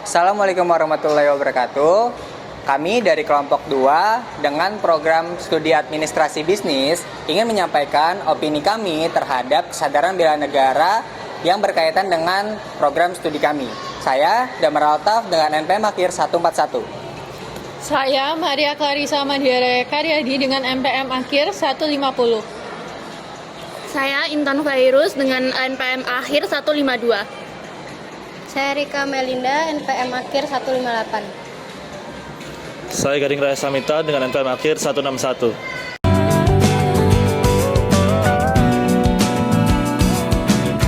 Assalamualaikum warahmatullahi wabarakatuh. Kami dari kelompok 2 dengan program studi administrasi bisnis ingin menyampaikan opini kami terhadap kesadaran bela negara yang berkaitan dengan program studi kami. Saya Damar Altaf dengan NPM Akhir 141. Saya Maria Clarissa Mandiare Karyadi dengan NPM Akhir 150. Saya Intan Fairuz dengan NPM Akhir 152. Saya Rika Melinda, NPM Akhir 158. Saya Gading Raya Samita dengan NPM Akhir 161.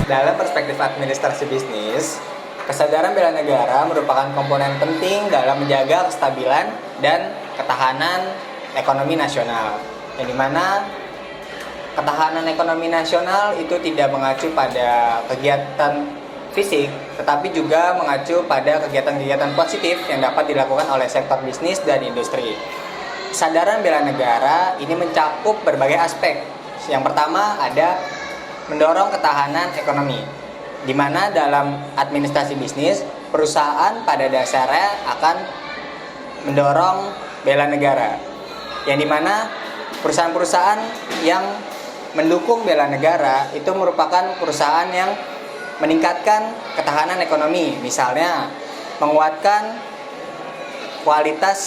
Dalam perspektif administrasi bisnis, kesadaran bela negara merupakan komponen penting dalam menjaga kestabilan dan ketahanan ekonomi nasional. Yang dimana ketahanan ekonomi nasional itu tidak mengacu pada kegiatan fisik, tetapi juga mengacu pada kegiatan-kegiatan positif yang dapat dilakukan oleh sektor bisnis dan industri. Kesadaran bela negara ini mencakup berbagai aspek. Yang pertama ada mendorong ketahanan ekonomi, di mana dalam administrasi bisnis, perusahaan pada dasarnya akan mendorong bela negara. Yang dimana perusahaan-perusahaan yang mendukung bela negara itu merupakan perusahaan yang meningkatkan ketahanan ekonomi, misalnya menguatkan kualitas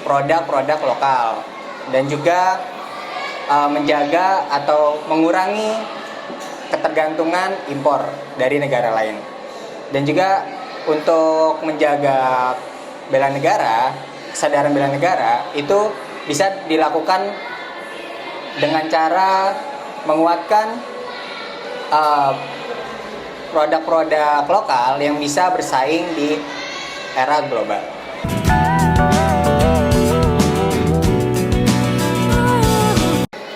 produk-produk lokal dan juga menjaga atau mengurangi ketergantungan impor dari negara lain. Dan juga untuk menjaga bela negara, kesadaran bela negara itu bisa dilakukan dengan cara menguatkan produk-produk lokal yang bisa bersaing di era global.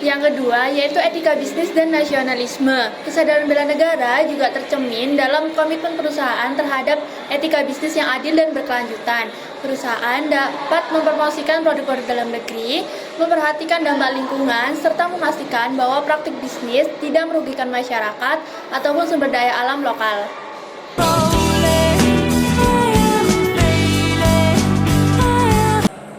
Yang kedua yaitu etika bisnis dan nasionalisme. Kesadaran bela negara juga tercermin dalam komitmen perusahaan terhadap etika bisnis yang adil dan berkelanjutan. Perusahaan dapat mempromosikan produk-produk dalam negeri, memperhatikan dampak lingkungan, serta memastikan bahwa praktik bisnis tidak merugikan masyarakat ataupun sumber daya alam lokal.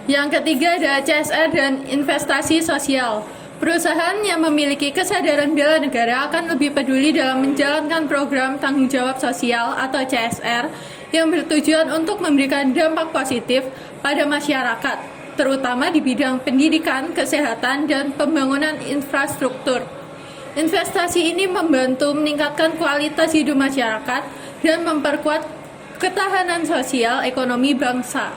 Yang ketiga ada CSR dan investasi sosial. Perusahaan yang memiliki kesadaran bela negara akan lebih peduli dalam menjalankan program tanggung jawab sosial atau CSR yang bertujuan untuk memberikan dampak positif pada masyarakat, terutama di bidang pendidikan, kesehatan, dan pembangunan infrastruktur. Investasi ini membantu meningkatkan kualitas hidup masyarakat dan memperkuat ketahanan sosial ekonomi bangsa.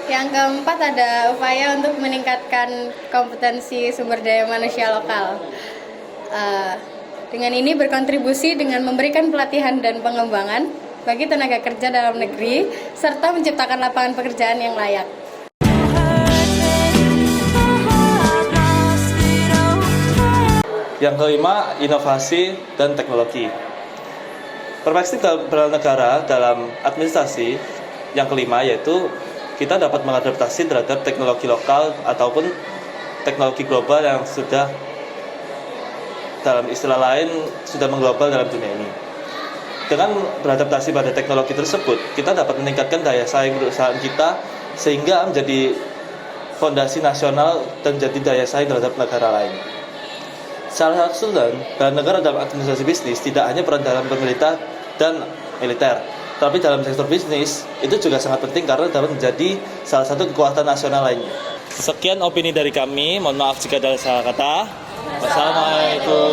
Yang keempat ada upaya untuk meningkatkan kompetensi sumber daya manusia lokal. Dengan ini berkontribusi dengan memberikan pelatihan dan pengembangan bagi tenaga kerja dalam negeri serta menciptakan lapangan pekerjaan yang layak. Yang kelima, inovasi dan teknologi. Perspektif bela negara dalam administrasi yang kelima yaitu kita dapat mengadaptasi terhadap teknologi lokal ataupun teknologi global yang sudah dalam istilah lain sudah mengglobal dalam dunia ini. Dengan beradaptasi pada teknologi tersebut, kita dapat meningkatkan daya saing perusahaan kita sehingga menjadi fondasi nasional dan jadi daya saing terhadap negara lain. Salah satu bela negara dalam administrasi bisnis tidak hanya peran dalam pemerintah dan militer, tapi dalam sektor bisnis itu juga sangat penting karena dapat menjadi salah satu kekuatan nasional lainnya. Sekian opini dari kami, mohon maaf jika ada salah kata. Wassalamualaikum.